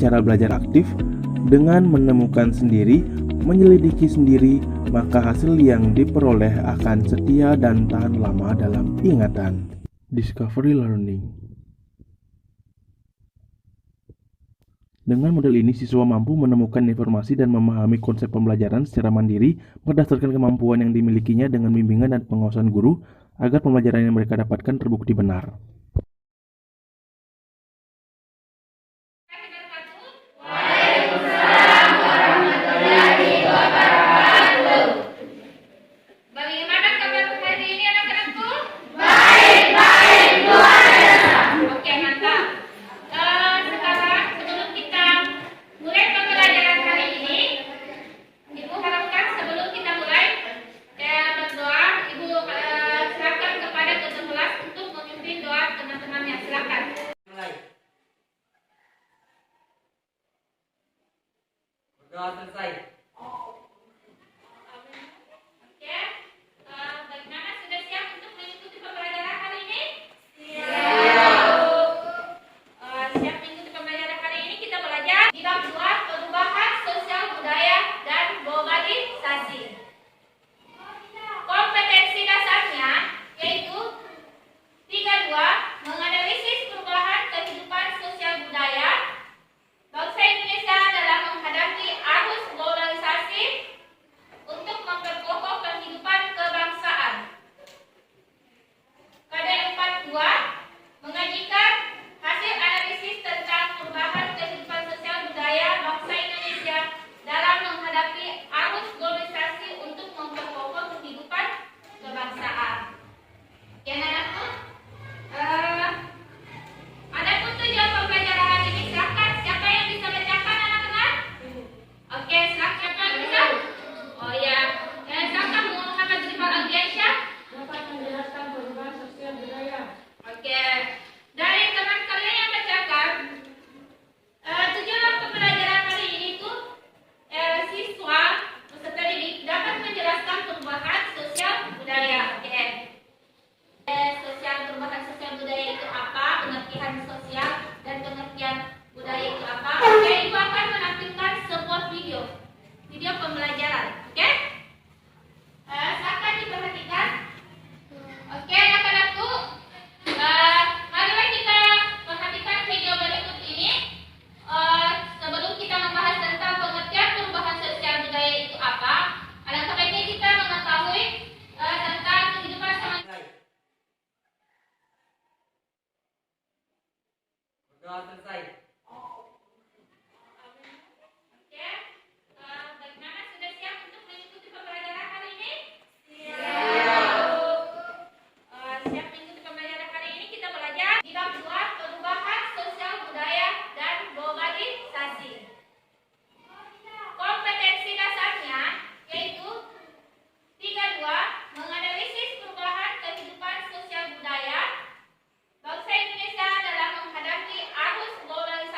cara belajar aktif dengan menemukan sendiri, menyelidiki sendiri, maka hasil yang diperoleh akan setia dan tahan lama dalam ingatan. Discovery Learning. Dengan model ini, siswa mampu menemukan informasi dan memahami konsep pembelajaran secara mandiri berdasarkan kemampuan yang dimilikinya dengan bimbingan dan pengawasan guru, agar pembelajaran yang mereka dapatkan terbukti benar. Bagaimana kabar hari ini anak-anakku? Oke, mantap. Sekarang sebelum kita mulai pembelajaran hari ini, Ibu harapkan sebelum kita mulai berdoa, Ibu silakan kepada ketua kelas untuk memimpin doa teman-temannya. Silakan. Berdoa selesai. Oke, bagaimana sudah siap untuk mengikuti pembelajaran hari ini? Siap mengikuti pembelajaran hari ini, kita belajar di bab 2 perubahan sosial budaya dan globalisasi. Kompetensi dasarnya yaitu 3.2 menganalisis perubahan kehidupan sosial budaya bangsa Indonesia dalam menghadapi arus globalisasi untuk memperkokoh kehidupan kebangsaan. KD42 mengajikan hasil analisis tentang perubahan kehidupan sosial budaya bangsa Indonesia dalam menghadapi arus globalisasi untuk memperkokoh kehidupan kebangsaan. Ya, anak-anakku, adapun tujuan pembelajaran hari ini, silakan. Siapa yang bisa bacakan, anak-anak? Oke, silakan. Siapa yang bisa? Oh ya, silakan Muhammad Rizal Aldiansyah. Dapat menjelaskan perubahan sosial budaya. Oke, dari teman kalian yang bacakan, tujuan pembelajaran hari ini tuh siswa peserta didik dapat menjelaskan perubahan sosial budaya. Oke, perubahan sosial budaya itu apa? Pengertian sosial dan pengertian budaya itu apa? Oke, Ibu akan menampilkan sebuah video pembelajaran. Oke, silakan diperhatikan. Oke, anak-anakku, marilah kita perhatikan video berikut ini. Sebelum kita membahas tentang pengertian perubahan sosial budaya itu apa, alangkah baiknya kita mengetahui tentang kehidupan sosial. Berdoa selesai. Oke, bagaimana sudah siap untuk mengikuti pembelajaran hari ini? Siap mengikuti pembelajaran hari ini, kita belajar di bab 2 perubahan sosial budaya dan globalisasi. Kompetensi dasarnya yaitu 3.2 menganalisis perubahan kehidupan sosial budaya bangsa Indonesia dalam menghadapi arus globalisasi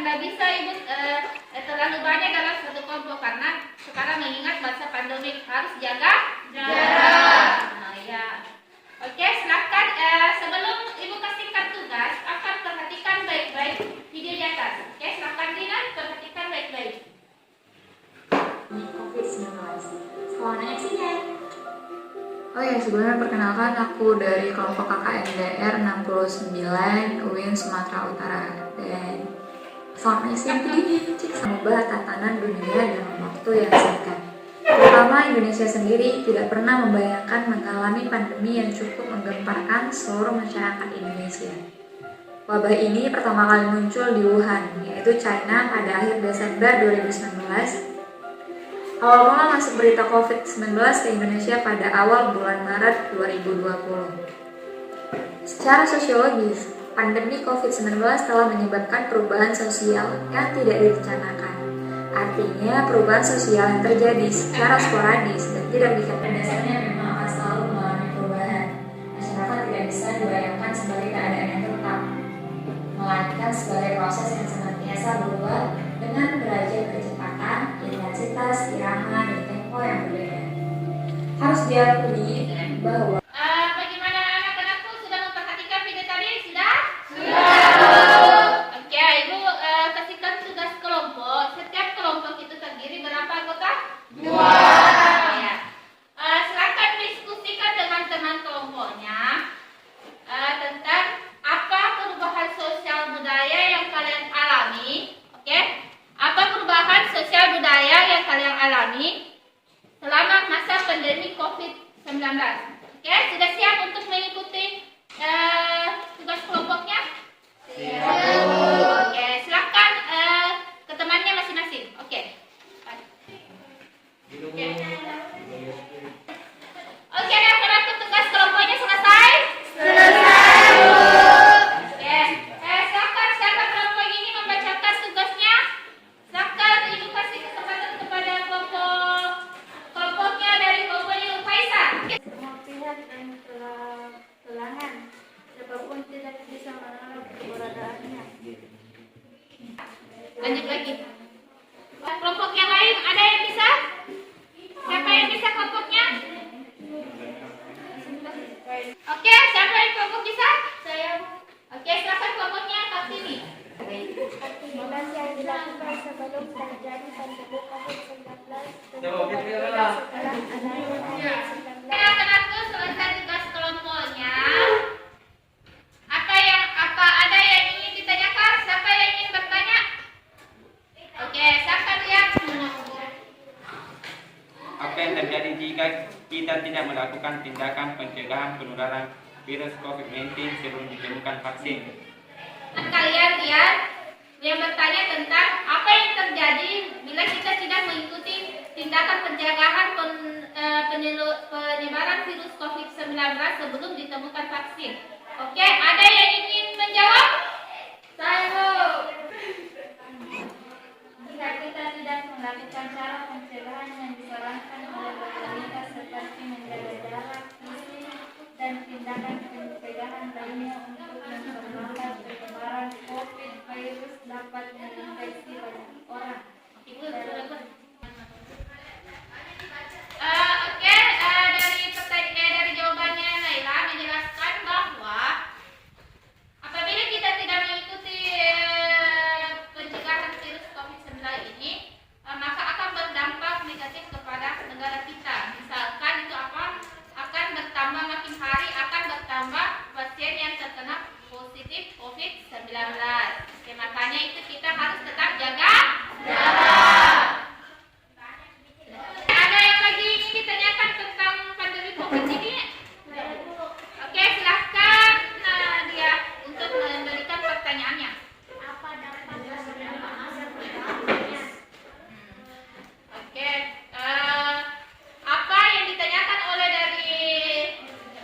tidak bisa Ibu terlalu banyak dalam satu kelompok karena sekarang mengingat masa pandemi harus jaga jarak. Nah, ya. Oke, silakan sebelum Ibu kasihkan tugas, akan perhatikan baik-baik video di atas. Oke, silakan Dina, perhatikan baik-baik. COVID-19. Sekolahnya sini. Oke, sebelumnya perkenalkan aku dari kelompok KKNDR 69 UIN Sumatera Utara dan formasi begini mengubah tatanan dunia dalam waktu yang singkat. Terutama Indonesia sendiri tidak pernah membayangkan mengalami pandemi yang cukup menggemparkan seluruh masyarakat Indonesia. Wabah ini pertama kali muncul di Wuhan, yaitu China pada akhir Desember 2019. Awal mula masuk berita COVID-19 ke Indonesia pada awal bulan Maret 2020. Secara sosiologis, pandemi COVID-19 telah menyebabkan perubahan sosial yang tidak direncanakan. Artinya, perubahan sosial yang terjadi secara sporadis dan tidak diketahui dasarnya memang akan selalu mengalami perubahan. Masyarakat tidak bisa dibayangkan sebagai keadaan yang tetap, melainkan sebagai proses yang senantiasa berubah dengan derajat kecepatan, intensitas, irama, dan tempo yang berbeda. Harus diakui bahwa Bagaimana anak-anakku sudah memperhatikan video tadi? Sudah. Oke, Ibu kasihkan tugas kelompok. Setiap kelompok itu terdiri berapa anggota? 2. Ya. Silakan diskusikan dengan teman kelompoknya tentang apa perubahan sosial budaya yang kalian alami. Oke? Apa perubahan sosial budaya yang kalian alami selama masa pandemi COVID-19? Oke, sudah siap untuk mengikuti tugas kelompoknya? Siap. Oke, silakan ke temannya masing-masing. Oke. Oke, anak-anakku, tugas kelompoknya selesai? Selesai. Oke, silakan siapa kelompok ini membacakan tugasnya? Silakan Ibu kasih kesempatan kepada kelompoknya dari kelompok Ibu Faisal. Semua pihak dan kelangan, siapapun tidak bisa menolak keberadaannya. Lanjut lagi. Kelompok yang lain ada yang bisa? Siapa yang bisa kelompoknya? Oke, siapa yang kelompok bisa? Saya Oke, silakan kelompoknya Kartini. aktivitas yang dilakukan sebelum terjadi pandemi COVID-19 Jawab, dan Fitria. setelah adanya COVID-19. Anak-anakku, selesai tugas kelompoknya. Apa ada yang ingin ditanyakan? Siapa yang ingin bertanya? Oke, silakan lihat semua. Apa yang terjadi jika kita tidak melakukan tindakan pencegahan penularan virus COVID-19 sebelum ditemukan vaksin? Kalian lihat yang bertanya tentang apa yang terjadi bila kita tidak mengikuti tindakan pencegahan penyebaran virus COVID-19 sebelum ditemukan vaksin. Oke, ada yang ingin menjawab? Saya. Jika kita tidak melakukan cara pencegahan yang disarankan oleh pemerintah seperti menjaga jarak fisik dan tindakan pencegahan lainnya untuk memperlambat penyebaran COVID virus dapat menginfeksi banyak orang. Oke, dari jawabannya Naila menjelaskan bahwa apabila kita tidak mengikuti pencegahan virus COVID-19 ini, maka akan berdampak negatif kepada negara kita. Misalkan itu akan bertambah makin hari akan bertambah pasien yang terkena positif COVID-19. Oke, makanya itu kita harus tetap jaga jarak. Ada yang lagi ingin ditanyakan tentang pandemi COVID ini? Oke, silahkan Nadia untuk memberikan pertanyaannya. Apa dampak dari masa pertamanya? Oke, apa yang ditanyakan oleh dari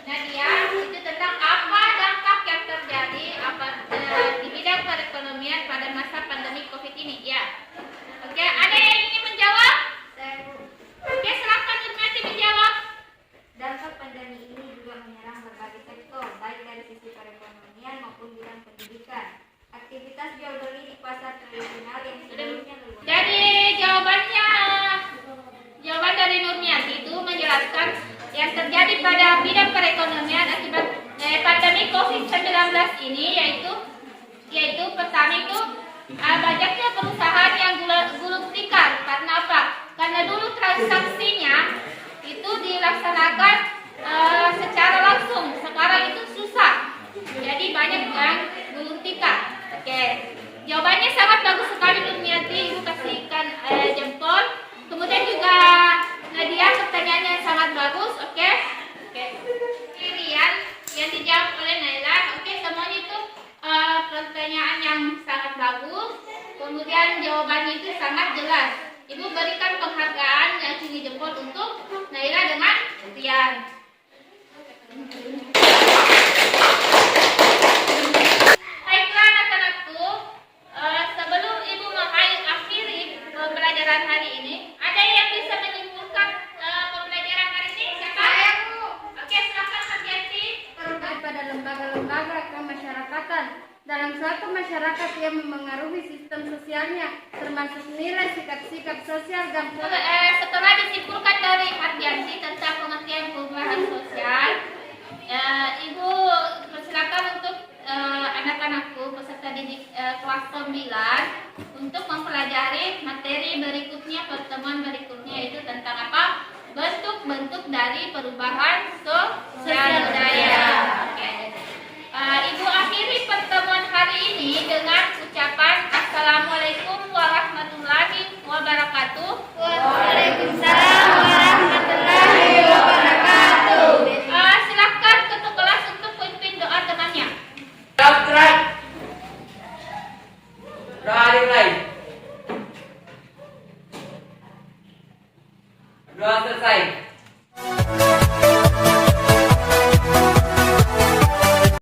Nadia itu tentang apa dampak yang terjadi di bidang perekonomian pada masa pandemi COVID ini, ya? Oke, ada yang ingin menjawab? Oke, silakan Irmati menjawab. Dampak pandemi ini juga menyerang berbagai sektor, baik dari sisi perekonomian maupun bidang pendidikan. Aktivitas jual beli di pasar tradisional Jadi pada bidang perekonomian akibat pandemi COVID-19 ini yaitu pertama itu banyaknya perusahaan yang gulung tikar. Karena apa? Karena dulu transaksinya itu dilaksanakan secara langsung, sekarang itu susah. Jadi banyak yang gulung tikar. Oke, jawabannya sangat bagus sekali Lumiati, Ibu kasihkan jempol. Kemudian juga Nadia, pertanyaannya sangat bagus. Oke. Rian yang dijawab oleh Naila. Oke, semuanya itu pertanyaan yang sangat bagus. Kemudian jawabannya itu sangat jelas. Ibu berikan penghargaan yang tinggi jempol untuk Naila dengan Rian. Baiklah anak-anakku, sebelum Ibu mengakhiri pembelajaran hari ini, ada yang bisa menyimpulkan pembelajaran hari ini? Siapa? Saya, Bu. Oke, silakan Hatiati. Perubahan pada lembaga-lembaga kemasyarakatan. Dalam suatu masyarakat yang memengaruhi sistem sosialnya, termasuk nilai sikap-sikap sosial dan Setelah disimpulkan dari Hatiati tentang pengertian perubahan sosial, Ibu persilakan untuk anak-anakku peserta didik kelas 9 untuk mempelajari materi berikutnya, pertemuan berikutnya, yaitu tentang apa? Bentuk-bentuk dari perubahan sosial budaya. Oke. Ibu akhiri pertemuan hari ini dengan ucapan Assalamualaikum warahmatullahi wabarakatuh. Waalaikumsalam warahmatullahi wabarakatuh. Silakan ketua kelas untuk pimpin doa temannya. Dokter. Doa dimulai. Doa selesai.